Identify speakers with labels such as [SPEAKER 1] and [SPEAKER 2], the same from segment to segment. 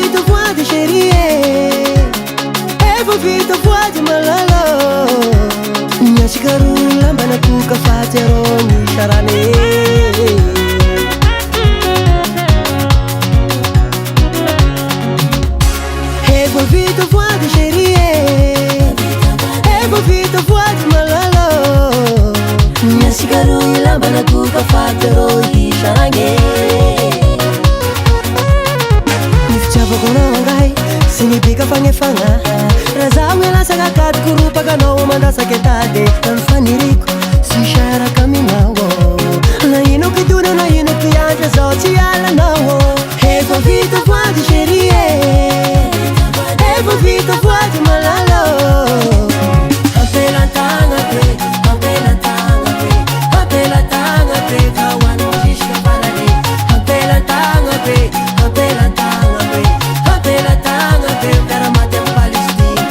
[SPEAKER 1] ouvido voix de chérie, evo ouvido voix de malalo. Minha chicarula mbana kuka fatero ni charane. Evo ouvido voix de chérie, evo ouvido voix de malalo. Minha chicarula mbana kuka fatero ni charane. Sinibika fangefanga Razawe la saga kat kurupa kano umanda saketade Nanfaniriko si shara kaminawo Na ino kiduna na ino kiyanja zoti ala nawo Evo vito voix de chérie, evo vito voix de malalo. Apela tanga pe, apela tanga pe, apela tanga pe, kawana jishka parade. Apela tanga pe, apela tanga pe, apela tanga pe, para matar Palestina.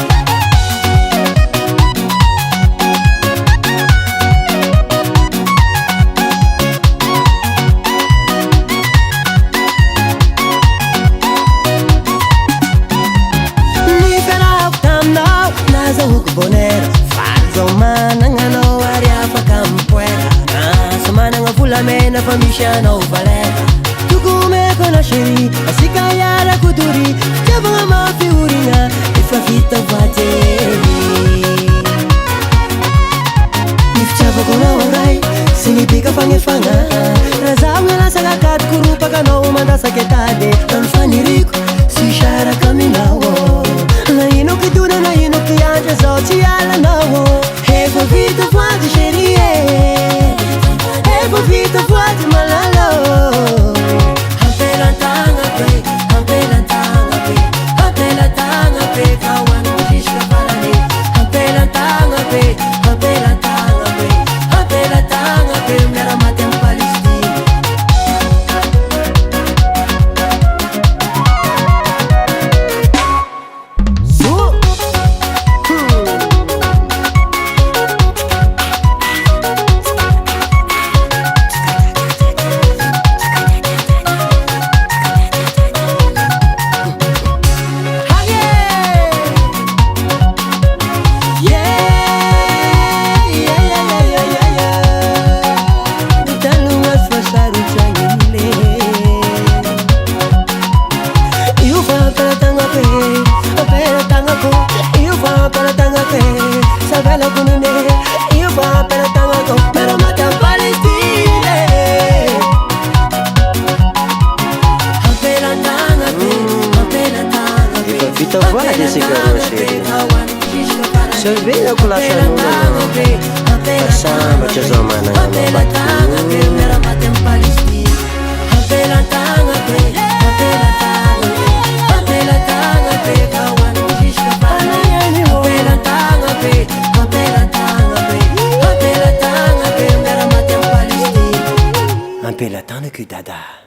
[SPEAKER 1] Ni fera optando, naza huku bonero. Fazo mana ngano aria fa campuera. Nasa mana nga fulamena famisha no valera. Tukume kona sheri, asika yara kuduri. Jabanga mafi uringa, ifa fita vateri. Nifchava kona wangai, sinibika fangefanga. Razawe la saga kat kurupa kano umanda saketade. Nanfaniriko, si shara kaminawo. Na ino kiduna na ino kiyanja zoti ala nawo. Evo vito voix de chérie, evo vito voix de malalo. Apela tanga pe, apela tanga pe, apela tanga pe, kawana jishka parade. Apela tanga pe, apela tanga pe, apela tanga pe, mera matem Palestina.
[SPEAKER 2] Vita voix de cigarro Servida con la shanuna Passamba c'è zomana no batu
[SPEAKER 1] Apela tanga pe, apela tanga pe, apela tanga pe, kawana jishka parade. Apela tanga pe, apela tanga pe, apela tanga pe, mera matem Palestina.
[SPEAKER 2] Apela tanga que dada